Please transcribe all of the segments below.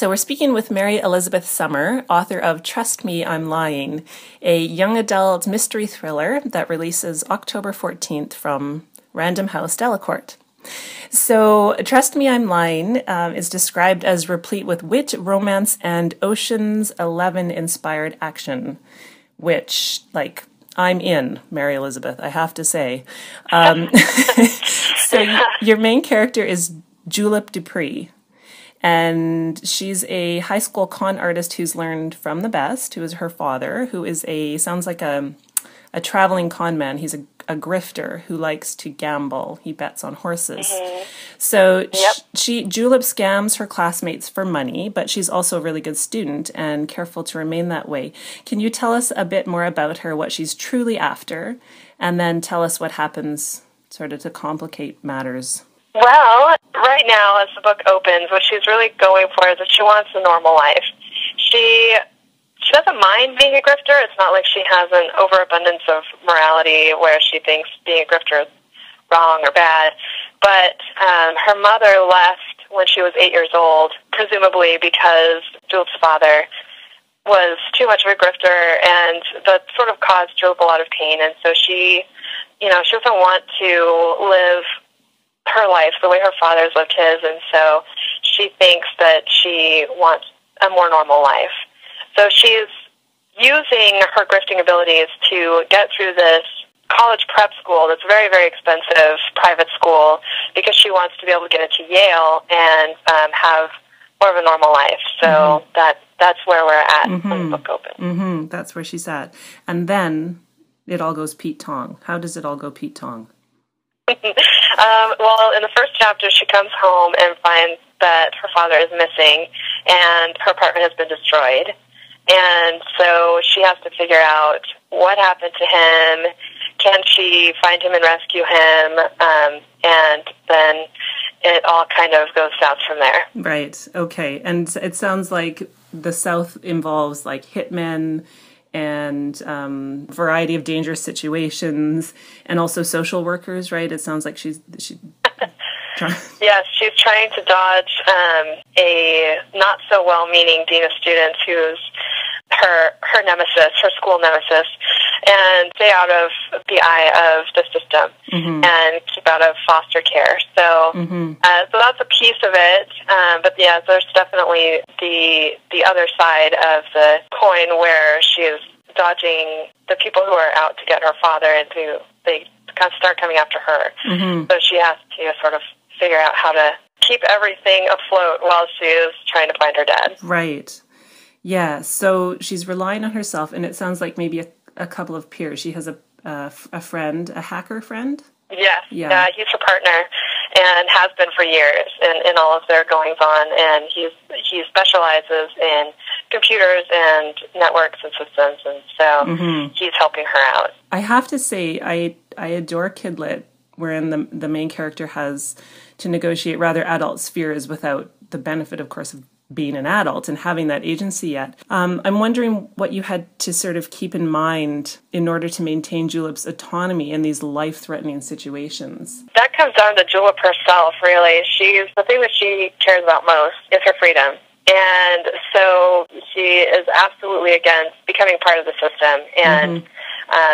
So we're speaking with Mary Elizabeth Summer, author of Trust Me, I'm Lying, a young adult mystery thriller that releases October 14th from Random House, Delacorte. So Trust Me, I'm Lying is described as replete with wit, romance, and Ocean's 11 inspired action, which, like, I'm in, Mary Elizabeth, I have to say. So your main character is Julep Dupree. And she's a high school con artist who's learned from the best, who is her father, who is sounds like a traveling con man. He's a grifter who likes to gamble. He bets on horses. Mm-hmm. So Julep scams her classmates for money, but she's also a really good student and careful to remain that way. Can you tell us a bit more about her, what she's truly after, and then tell us what happens sort of to complicate matters? Well, right now, as the book opens, what she's really going for is that she wants a normal life. She doesn't mind being a grifter. It's not like she has an overabundance of morality where she thinks being a grifter is wrong or bad. But her mother left when she was 8 years old, presumably because Julep's father was too much of a grifter, and that sort of caused Julep a lot of pain. And so she doesn't want to live her life the way her father's lived his, and so she thinks that she wants a more normal life. So she's using her grifting abilities to get through this college prep school that's very, very expensive private school because she wants to be able to get into Yale and have more of a normal life. So that's where we're at when the book opens. Mm-hmm. That's where she's at. And then it all goes Pete Tong. How does it all go Pete Tong? Well, in the first chapter, she comes home and finds that her father is missing and her apartment has been destroyed. And so she has to figure out what happened to him. Can she find him and rescue him? And then it all kind of goes south from there. Right. Okay. And it sounds like the South involves like hitmen and variety of dangerous situations, and also social workers, right? It sounds like she Yes, she's trying to dodge a not-so-well-meaning dean of students who's her nemesis, her school nemesis, and stay out of the eye of the system and keep out of foster care. So so that's a piece of it. But yeah, there's definitely the other side of the coin where she is dodging the people who are out to get her father, and they kind of start coming after her. So she has to sort of figure out how to keep everything afloat while she is trying to find her dad. Right. Yeah, so she's relying on herself, and it sounds like maybe a couple of peers. She has a friend, a hacker friend? Yes, yeah, he's her partner, and has been for years in all of their goings-on, and he specializes in computers and networks and systems, and so he's helping her out. I have to say, I adore Kidlit, wherein the main character has to negotiate rather adult spheres without the benefit, of course, of being an adult and having that agency yet. I'm wondering what you had to sort of keep in mind in order to maintain Julep's autonomy in these life-threatening situations. That comes down to Julep herself, really. The thing that she cares about most is her freedom. And so she is absolutely against becoming part of the system. And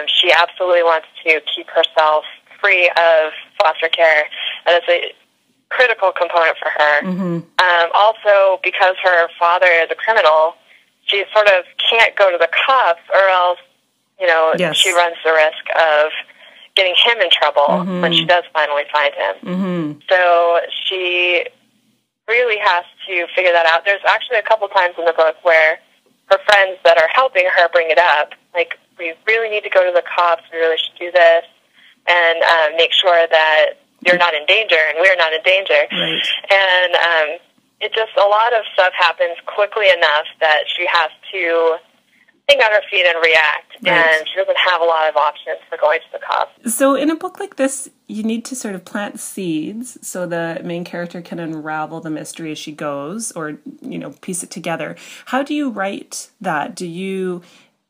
she absolutely wants to keep herself free of foster care. And it's a critical component for her. Also, because her father is a criminal, she sort of can't go to the cops, or else, she runs the risk of getting him in trouble when she does finally find him. So she really has to figure that out. There's actually a couple times in the book where her friends that are helping her bring it up, like, we really need to go to the cops, we really should do this, and make sure that you're not in danger, and we're not in danger. Right. And a lot of stuff happens quickly enough that she has to think on her feet and react, and she doesn't have a lot of options for going to the cops. So in a book like this, you need to sort of plant seeds so the main character can unravel the mystery as she goes, or, piece it together. How do you write that? Do you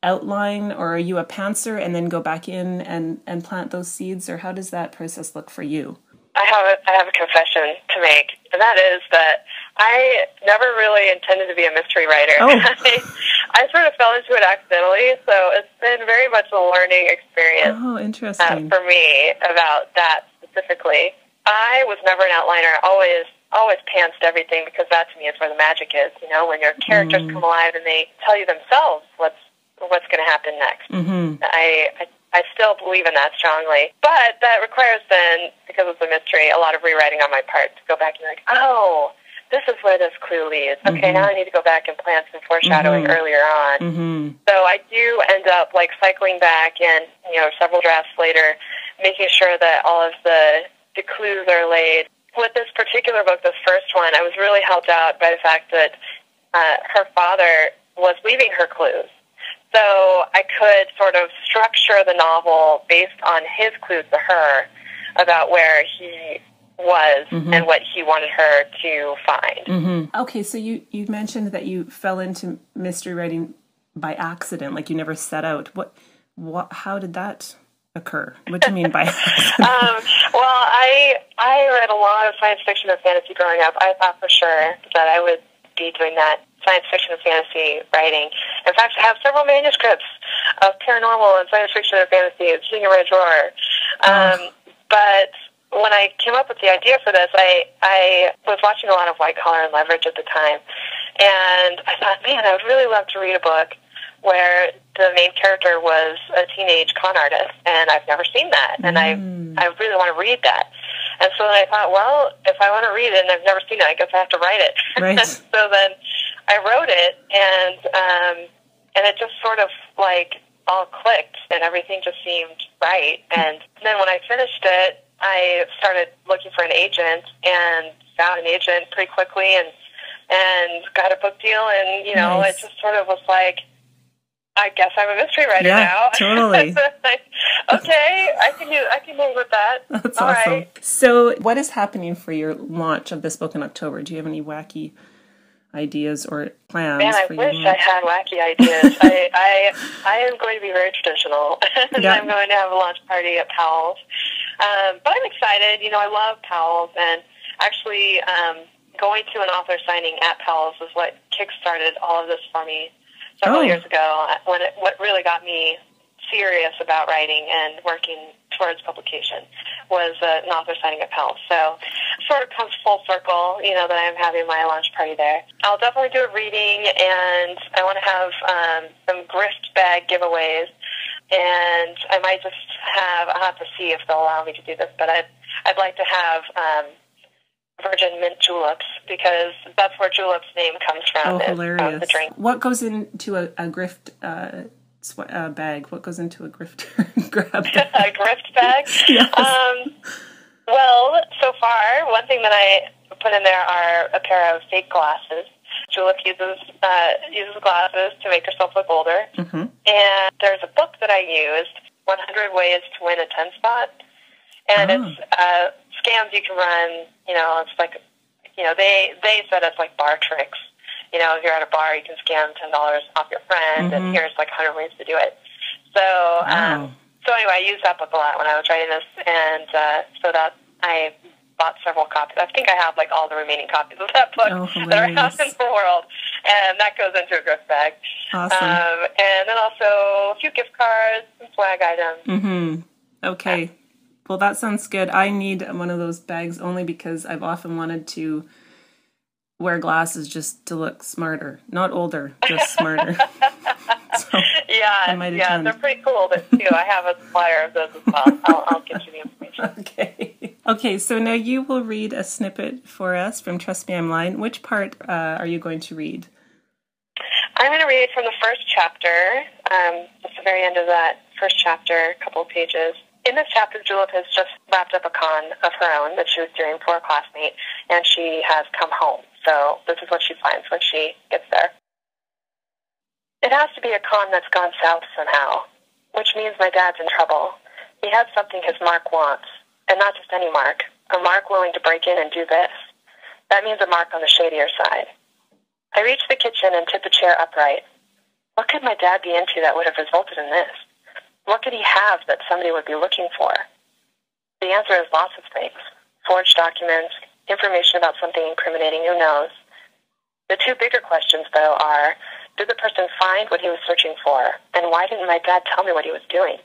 outline, or are you a pantser and then go back in and plant those seeds, or how does that process look for you? I have a confession to make, and that is that I never really intended to be a mystery writer. Oh. I sort of fell into it accidentally, so it's been very much a learning experience. Oh, interesting. For me about that specifically. I was never an outliner. Always pantsed everything, because that to me is where the magic is. You know, when your characters come alive and they tell you themselves what's going to happen next. Mm-hmm. I still believe in that strongly, but that requires then, because it's a mystery, a lot of rewriting on my part to go back and be like, oh, this is where this clue leads. Okay, now I need to go back and plant some foreshadowing earlier on. So I do end up like cycling back and, you know, several drafts later, making sure that all of the clues are laid. With this particular book, this first one, I was really helped out by the fact that her father was leaving her clues. So I could sort of structure the novel based on his clues to her about where he was and what he wanted her to find. Okay, so you mentioned that you fell into mystery writing by accident, like you never set out. What? How did that occur? What do you mean by accident? Well, I read a lot of science fiction and fantasy growing up. I thought for sure that I would be doing that, science fiction and fantasy writing. In fact, I have several manuscripts of paranormal and science fiction and fantasy sitting in my drawer. But when I came up with the idea for this, I was watching a lot of White Collar and Leverage at the time, and I thought, man, I would really love to read a book where the main character was a teenage con artist, and I've never seen that, and I really want to read that. And so then I thought, well, if I want to read it and I've never seen it, I guess I have to write it. Right. So then I wrote it, and it just sort of like all clicked, and everything just seemed right. And then when I finished it, I started looking for an agent and found an agent pretty quickly, and got a book deal, and you know, it just sort of was like, I guess I'm a mystery writer now. Totally. Okay, I can live with that. That's all awesome. right. So what is happening for your launch of this book in October? Do you have any wacky ideas or plans? Man, I for wish your I had wacky ideas. I am going to be very traditional, and I'm going to have a launch party at Powell's. But I'm excited. You know, I love Powell's, and actually going to an author signing at Powell's was what kickstarted all of this for me several years ago, when what really got me serious about writing and working towards publication was an author signing at Powell's. So sort of comes full circle, you know, that I'm having my launch party there. I'll definitely do a reading, and I want to have some gift bag giveaways, and I might just I'll have to see if they'll allow me to do this, but I'd like to have virgin mint juleps, because that's where julep's name comes from. Oh, hilarious. From the drink. What goes into a grift bag? What goes into a grifter grab bag? A grift bag? Yes. Well, so far, one thing that I put in there are a pair of fake glasses. Julep uses glasses to make herself look older. And there's a book that I used, 100 Ways to Win a 10 Spot. And it's scams you can run. You know, it's like, you know, they said it's like bar tricks. You know, if you're at a bar, you can scam $10 off your friend, and here's like 100 ways to do it. So, so anyway, I used that book a lot when I was writing this, and so that I bought several copies. I think I have like all the remaining copies of that book that are out in the world, and that goes into a gift bag. Awesome. And then also a few gift cards, some swag items. Okay. Well, that sounds good. I need one of those bags only because I've often wanted to wear glasses just to look smarter. Not older, just smarter. So yeah, they're pretty cool too. I have a supplier of those as well. I'll get you the information. Okay, so now you will read a snippet for us from Trust Me, I'm Lying. Which part are you going to read? I'm going to read from the first chapter, just the very end of that first chapter, a couple of pages. In this chapter, Julep has just wrapped up a con of her own that she was doing for a classmate, and she has come home. So this is what she finds when she gets there. It has to be a con that's gone south somehow, which means my dad's in trouble. He has something his Mark wants, and not just any Mark, a Mark willing to break in and do this. That means a Mark on the shadier side. I reach the kitchen and tip a chair upright. What could my dad be into that would have resulted in this? What could he have that somebody would be looking for? The answer is lots of things. Forged documents, information about something incriminating, who knows. The two bigger questions, though, are, did the person find what he was searching for, and why didn't my dad tell me what he was doing?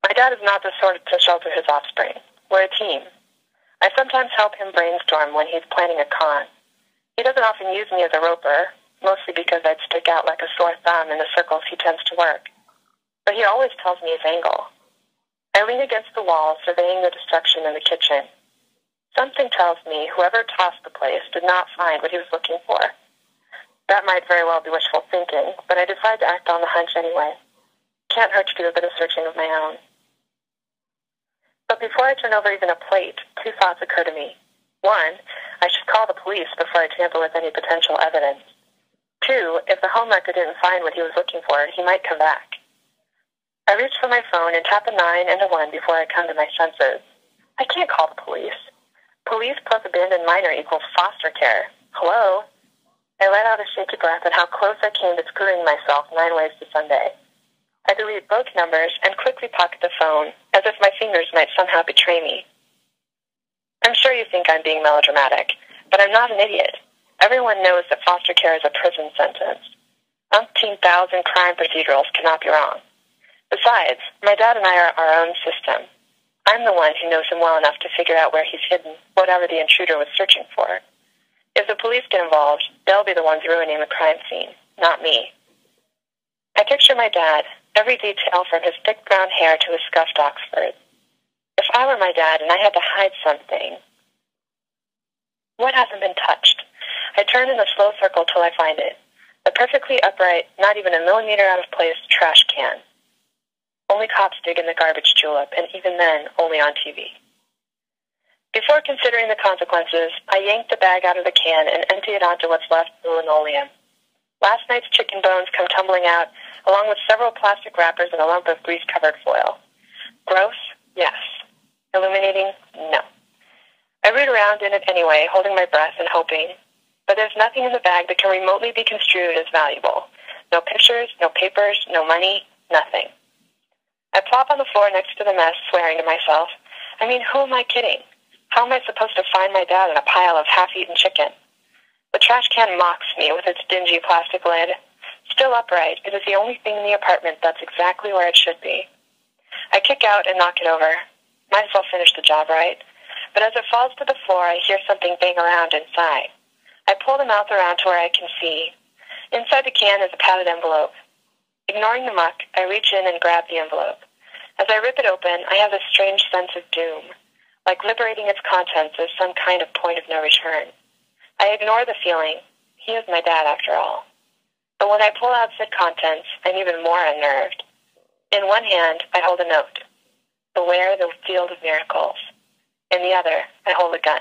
My dad is not the sort to shelter his offspring. We're a team. I sometimes help him brainstorm when he's planning a con. He doesn't often use me as a roper, mostly because I'd stick out like a sore thumb in the circles he tends to work. But he always tells me his angle. I lean against the wall, surveying the destruction in the kitchen. Something tells me whoever tossed the place did not find what he was looking for. That might very well be wishful thinking, but I decide to act on the hunch anyway. Can't hurt to do a bit of searching of my own. But before I turn over even a plate, two thoughts occur to me. One, I should call the police before I tamper with any potential evidence. Two, if the homewrecker didn't find what he was looking for, he might come back. I reach for my phone and tap a 9 and a 1 before I come to my senses. I can't call the police. Police plus abandoned minor equals foster care. Hello? I let out a shaky breath at how close I came to screwing myself 9 ways to Sunday. I delete both numbers and quickly pocket the phone, as if my fingers might somehow betray me. I'm sure you think I'm being melodramatic, but I'm not an idiot. Everyone knows that foster care is a prison sentence. 18,000 crime procedurals cannot be wrong. Besides, my dad and I are our own system. I'm the one who knows him well enough to figure out where he's hidden whatever the intruder was searching for. If the police get involved, they'll be the ones ruining the crime scene, not me. I picture my dad, every detail from his thick brown hair to his scuffed Oxford. If I were my dad and I had to hide something, what hasn't been touched? I turn in a slow circle till I find it. A perfectly upright, not even a millimeter out of place trash can. Only cops dig in the garbage julep, and even then, only on TV. Before considering the consequences, I yank the bag out of the can and empty it onto what's left of the linoleum. Last night's chicken bones come tumbling out, along with several plastic wrappers and a lump of grease-covered foil. Gross? Yes. Illuminating? No. I root around in it anyway, holding my breath and hoping. But there's nothing in the bag that can remotely be construed as valuable. No pictures, no papers, no money, nothing. I plop on the floor next to the mess, swearing to myself. I mean, who am I kidding? How am I supposed to find my dad in a pile of half-eaten chicken? The trash can mocks me with its dingy plastic lid. Still upright, it is the only thing in the apartment that's exactly where it should be. I kick out and knock it over. Might as well finish the job right. But as it falls to the floor, I hear something bang around inside. I pull the mouth around to where I can see. Inside the can is a padded envelope. Ignoring the muck, I reach in and grab the envelope. As I rip it open, I have a strange sense of doom, like liberating its contents is some kind of point of no return. I ignore the feeling. He is my dad, after all. But when I pull out said contents, I'm even more unnerved. In one hand, I hold a note. Beware the field of miracles. In the other, I hold a gun.